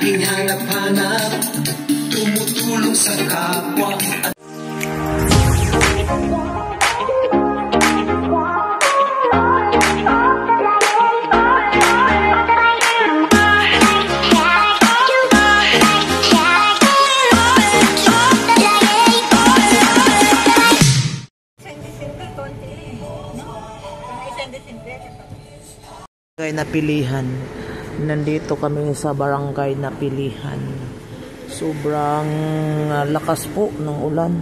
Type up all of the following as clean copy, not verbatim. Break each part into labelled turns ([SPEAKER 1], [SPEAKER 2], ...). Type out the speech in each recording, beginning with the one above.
[SPEAKER 1] aking hanap-hanap, tumutulong sa kapwa.
[SPEAKER 2] Barangay Napilihan. Nandito kami sa Barangay Napilihan. Sobrang lakas po ng ulan.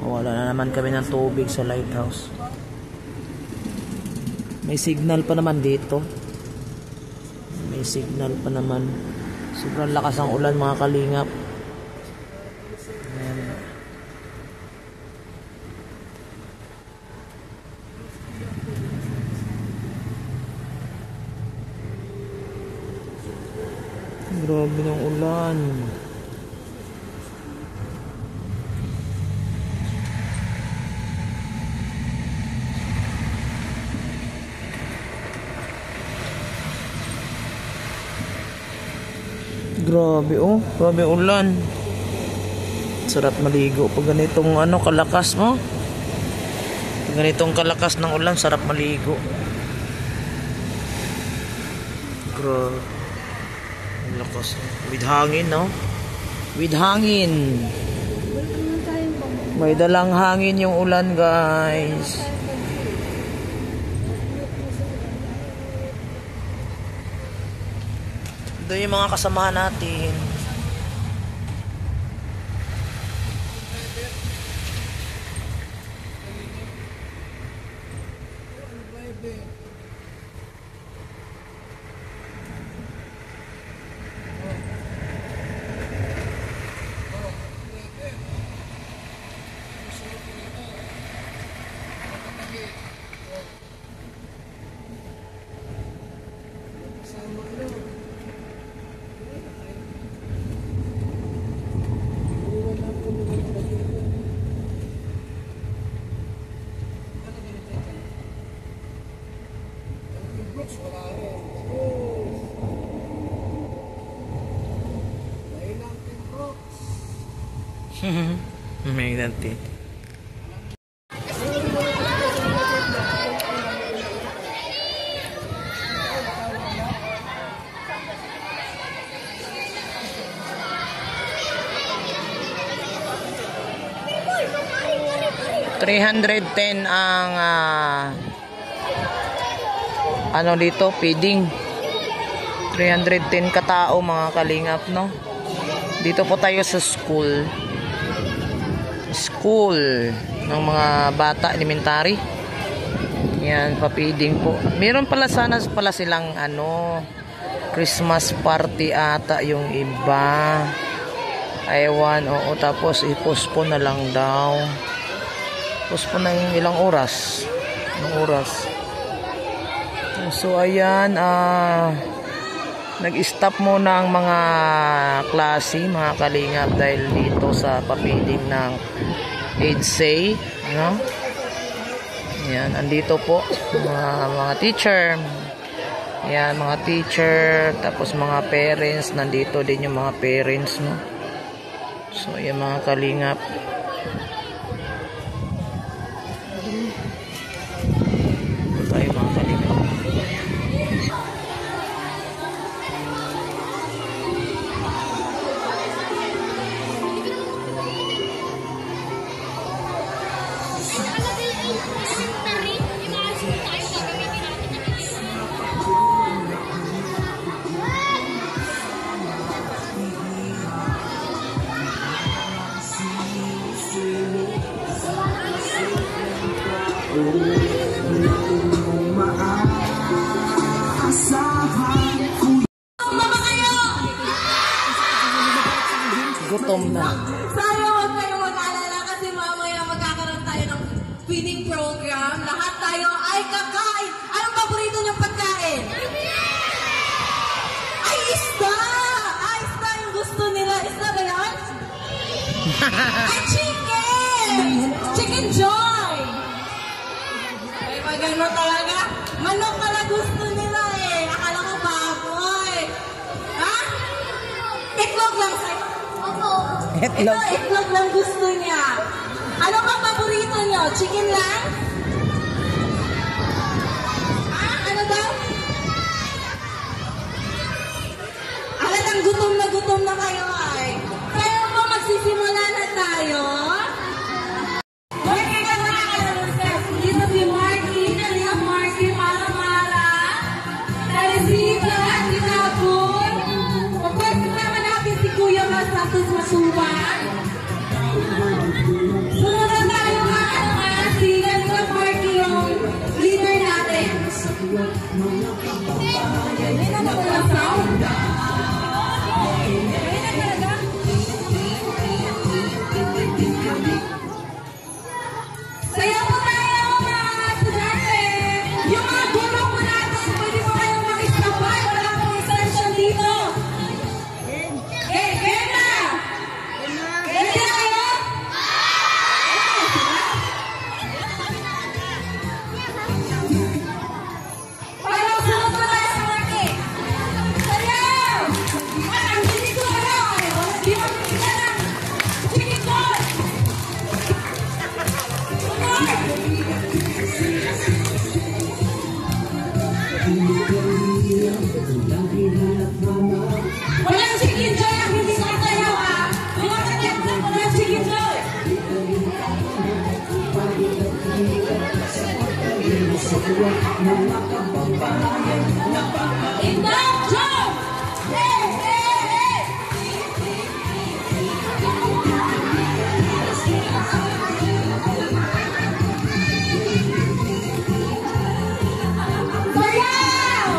[SPEAKER 2] Wala na naman kami ng tubig sa lighthouse. May signal pa naman dito. May signal pa naman. Sobrang lakas ng ulan mga kalingap. Ayan. Grabe ng ulan. Grabe oh, grabe ulan. Sarap maligo pag ganitong kalakas mo. Pag ganitong kalakas ng ulan, sarap maligo. Grabe. Lakas. With hangin, no? With hangin. May dalang hangin yung ulan, guys. Ito yung mga kasamahan natin. May nanti. $310 ang dito feeding. 310 katao mga kalingap, no? Dito po tayo sa school ng mga bata, elementary. Yan, pa-feeding po. Meron pala sana pala silang Christmas party ata yung iba. Ewan, oo, tapos i-postpone na lang daw. Postpone ng ilang oras. So ayan, nag-stop muna ang mga klase, mga kalingap, dahil dito sa pa-feeding ng EDSA, no? Yan, andito po mga teacher. Yan, mga teacher, tapos mga parents, nandito din yung mga parents, no? So yan mga kalingap. Tayo mga kalingap. Gutom na.
[SPEAKER 3] Sana huwag kayong mag-alala kasi mamaya magkakaroon tayo ng feeding program. Lahat tayo ay kakain. Anong paborito niyong pagkain? Ay, isda! Ay, isda yung gusto nila. Isda ba yan? Ay, chicken! Chicken joy! Ay, magano talaga. Manok pala gusto nila eh. Akala ko baboy. Ha? itlog lang sa'yo. Opo.
[SPEAKER 2] Itlog.
[SPEAKER 3] Ito, itlog lang gusto niya. Ano bang paborito niyo? Chicken lang? Ano daw? Alatang gutom na kayo ay. Kaya po magsisimula na tayo. Dito si Marky, Marky, Mara, Teresita, at Tinapon. Pagkakasama natin si Kuya Masatos Masuban. Sunod na tayo si Ganito Marky yung leader natin. Hindi na walang sound. Kaya po tayo mga estudyante. Yung mga guro po natin, pwede po kayong makisabay. Wala pong extension dito. Kaya na! Ready na kayo? Para sunod po tayo sa market. Sayaw! At ang hindi ko alam. Di mo kita na. Chicken ball! Walang chicken joy ang hindi ko tayo ha. Walang chicken joy. Indang joy! Hey, hey, hey! Sayaw!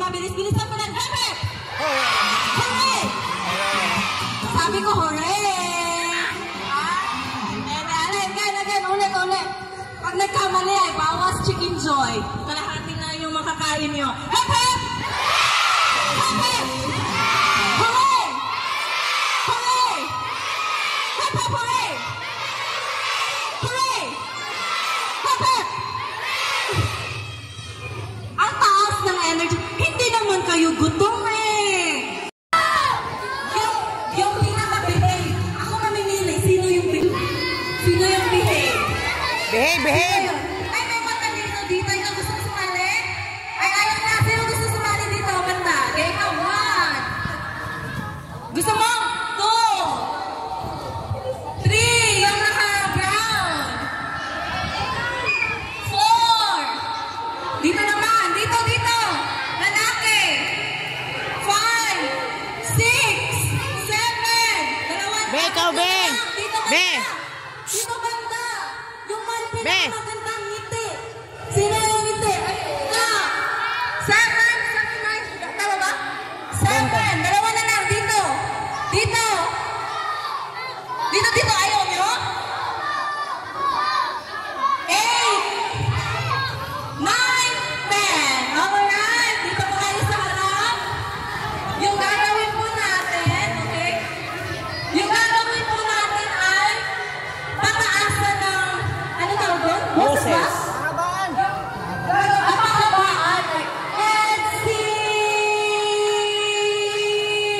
[SPEAKER 3] Bilis-bilisan mo lang, Hepe! Hooray! Sabi ko, hooray! Again, ulit. Pag nagkamali ay bawas Chicken Joy. Kalahati na yung makakain nyo. Hepe! Hepe! Hooray! Hooray! Hepe, hooray! Hooray! Hepe! Ang taas ng energy. Hindi naman kayo gutom eh. Yung pinaka-behave. Ako mamimili. Sino yung behave?
[SPEAKER 2] Behave!
[SPEAKER 3] Ay, may matalino dito. Ikaw gusto sumali? Ay, ayaw na. Sino gusto sumali dito? Banda. Okay, ikaw. 1. Gusto mo? 2. 3. Yung naka-brown. 4. Dito naman. Dito. Lalaki. 5. 6. 7. Dalawa.
[SPEAKER 2] Be, ikaw, Be.
[SPEAKER 3] Dito
[SPEAKER 2] Be.
[SPEAKER 3] Dito banda. Yung man
[SPEAKER 2] Be.
[SPEAKER 3] magandang ngiti. Sino yung ngiti? Ay, ika. 7. Tama ba? 7. Dalawa na lang. Dito. Ayaw nyo? 8. 9. 10. Alright. Dito po kayo sa harap. Yung gagawin po natin, okay? Yung gagawin po natin ay pataasan ng, ano tawag doon?
[SPEAKER 2] Boses.
[SPEAKER 3] Ang pahabaan ay Etsy!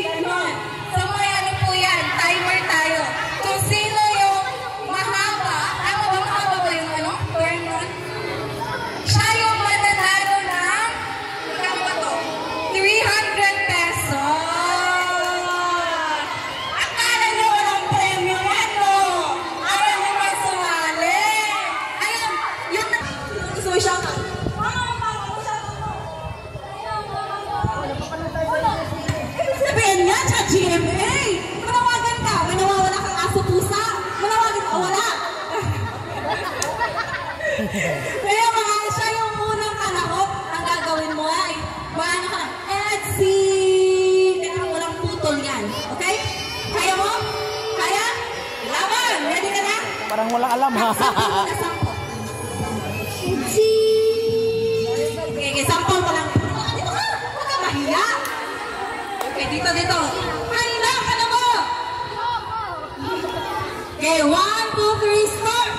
[SPEAKER 3] Ganon. So may ano po yan, timer tayo. Kung sino yung mahaba, ano ba mahaba ba yung ano? Turn on? Siya yung mananalo ng, ano ba to? 300 pesos! Akala nyo walang premyo yan, no? Ayaw nyo ba sumali? Ayun, yun na. Gusto mo i-shoutout? Sabihin niya, sa GMA! Manawagan ka! May nawawala kang aso-pusa! Manawagan ka! Wala! Kaya mga siya yung unang kalahok, ang gagawin mo ay paano ka lang? Etsy! Kaya walang putol yan. Okay? Kaya mo? Kaya? Laban! Ready ka na?
[SPEAKER 2] Parang walang alam ha.
[SPEAKER 3] Sample. Etsy! Okay, sample mo lang. Dito ka! Huwag ka mahiya! Okay, dito. Handa ka na mo! Okay, 1, 2, 3, start!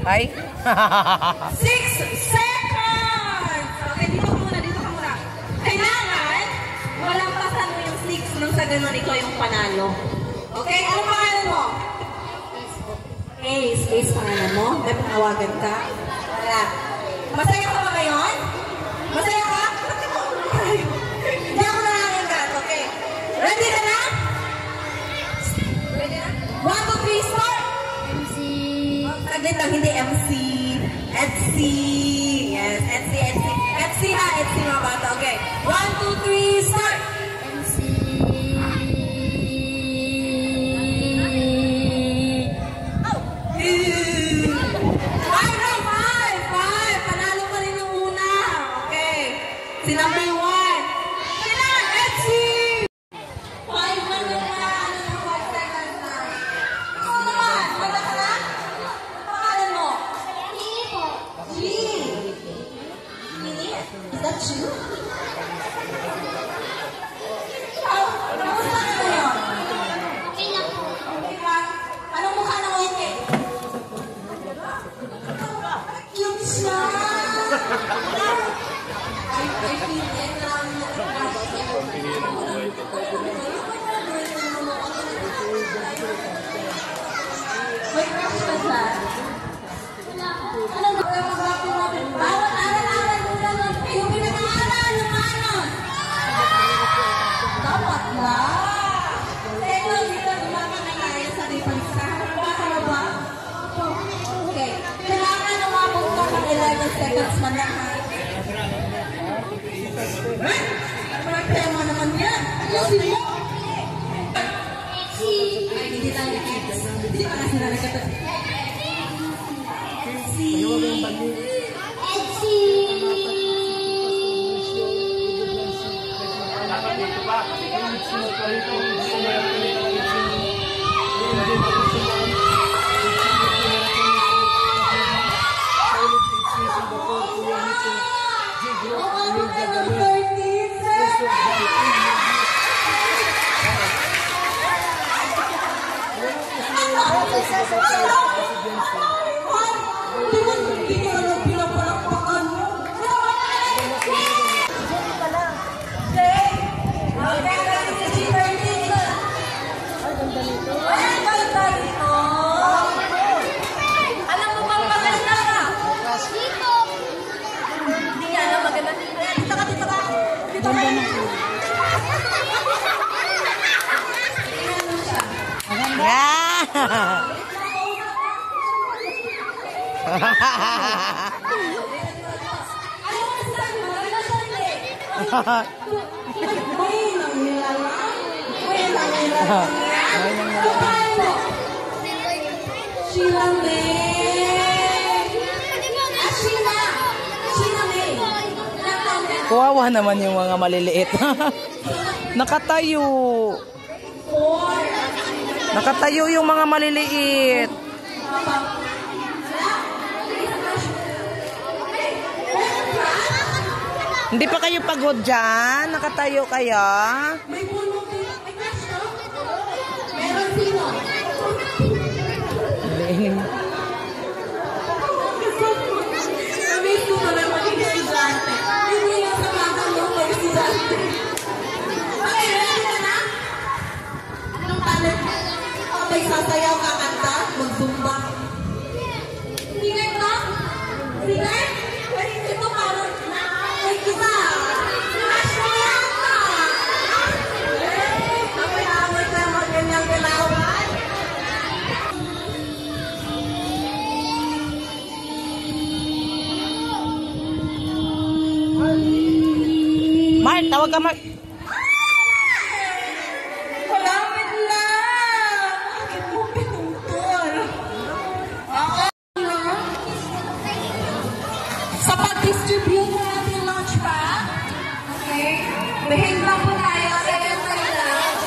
[SPEAKER 2] Hi.
[SPEAKER 3] 6 seconds! Okay, dito ka muna. Kailangan, walang pasan mo yung 6 nung sa ganun ikaw yung panalo. Okay, ano pangalan mo? Ace pangalan mo? May panawagan ka? Wala. Masaya ka ba ngayon? Masaya ka? Hindi ako nangangagat, okay? Ready ka na? Ready na? 1, 2, 3, start! Saglit lang, hindi MC. Etsy. Yes, Etsy. Etsy ha, Etsy mga bata. Okay. 1, 2, 3, start! Five. Panalo pa rin yung una. Okay. Si number 1. Kailangan, Etsy! 5 lang yung panalo ng 5 seconds na. Ikaw naman, wala ka na? Pangalan mo? G. Is that you? Digital Kids. Hindi pa kasi nalagatan. Alam mo bang maganda ka? Hindi nga alam maganda. Dito ka. Dito ka. Sheila May.
[SPEAKER 2] Kawawa naman yung mga maliliit. Nakatayo. Nakatayo yung mga maliliit. Hindi pa kayo pagod dyan? Nakatayo kayo?
[SPEAKER 3] May puno din. May crush, no? Meron sino? Sabihin ko pala maging estudyante. Hindi yung sa mga maging estudyante. Okay, ready ka na? Anong talent? Okay, sasayaw, kakanta, mag-zumba. Singer ka? Singer? Ito parang ay kita. Crush mo yata. Kapit-awit na maganyang kailangan.
[SPEAKER 2] Mark, tawag ka Mark.
[SPEAKER 3] Malapit lang. Bakit mo pinutol? Sa pag-distribute ng ating lunch pack, okay? Behave lang po tayo. Second time lang.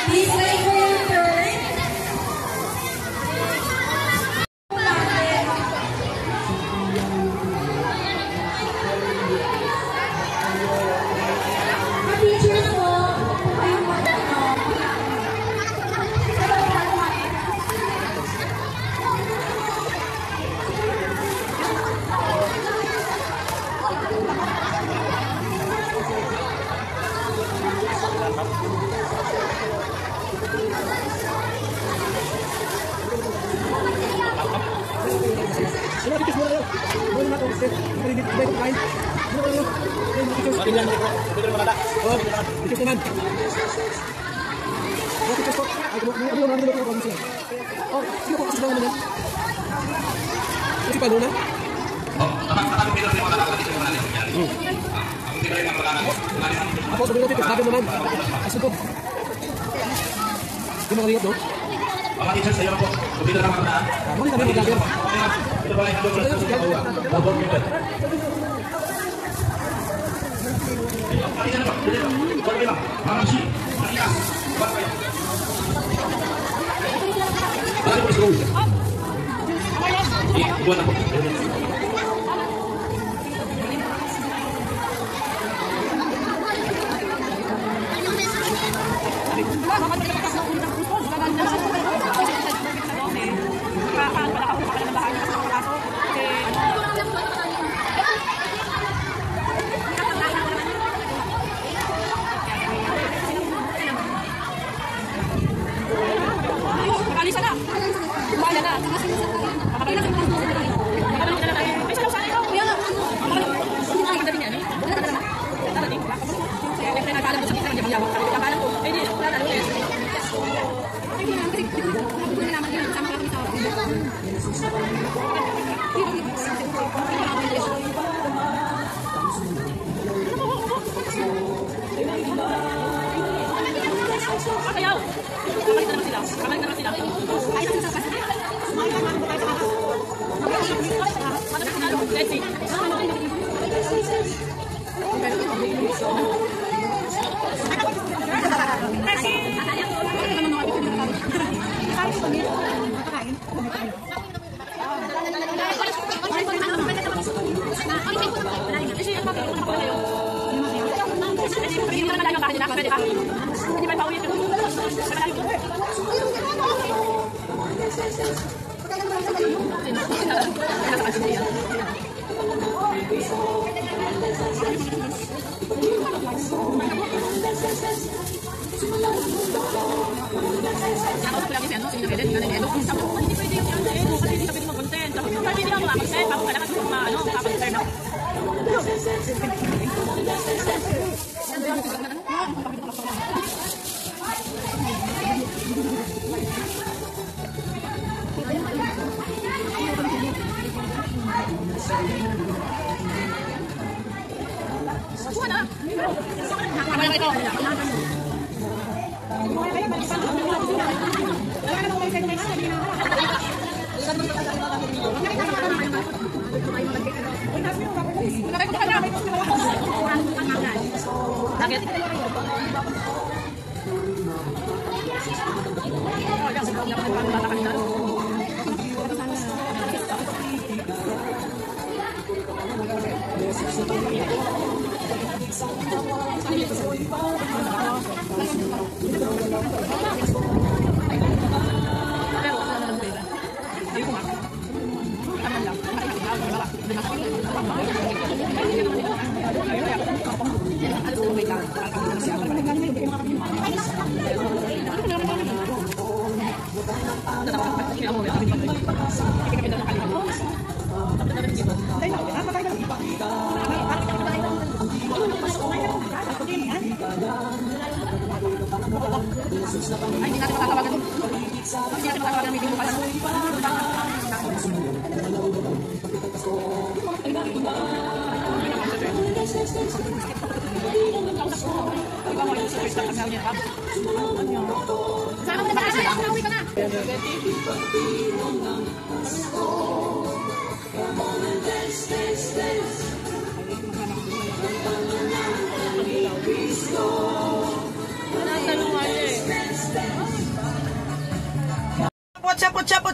[SPEAKER 3] Please wait for your turn. Teacher po, ayun mo na.
[SPEAKER 1] Mga teacher, sa'yo po. Kumita lang ang daan. Ito ba ito? Babong nyo ba? Mga si, mga Bakit po school? Ibuan ako.
[SPEAKER 4] Kakayaw! Kamay na lang sila.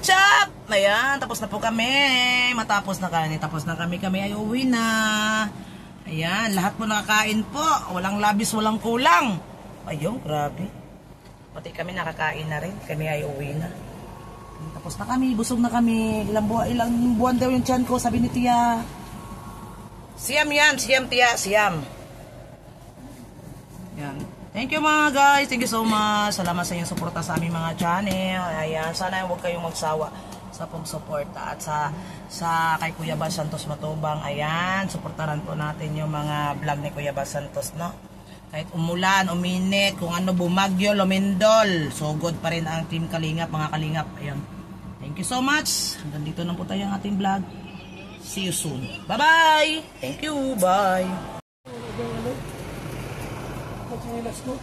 [SPEAKER 2] What's up? Ayan, tapos na po kami. Matapos na kami. Tapos na kami. Kami ay uwi na. Ayan, lahat po nakakain po. Walang labis, walang kulang. Ayun, grabe. Pati kami nakakain na rin. Kami ay uwi na. Tapos na kami. Busog na kami. Ilang buwan daw yung tiyan ko. Sabi ni Tia. Siyam yan. Siyam, Tia. Siyam. Yan. Thank you mga guys. Thank you so much. Salamat sa inyong suporta sa aming mga channel. Ayan. Sana huwag kayong magsawa sa pagsuporta. At sa kay Kuya Bas Santos Matubang. Ayan. Suportaran po natin yung mga vlog ni Kuya Bas Santos, no? Kahit umulan, uminit, kung ano, bumagyo, lumindol. So good pa rin ang Team Kalingap, mga Kalingap. Ayan. Thank you so much. Hanggang dito na po tayo ang ating vlog. See you soon. Bye-bye. Thank you. Bye.
[SPEAKER 4] Let's go.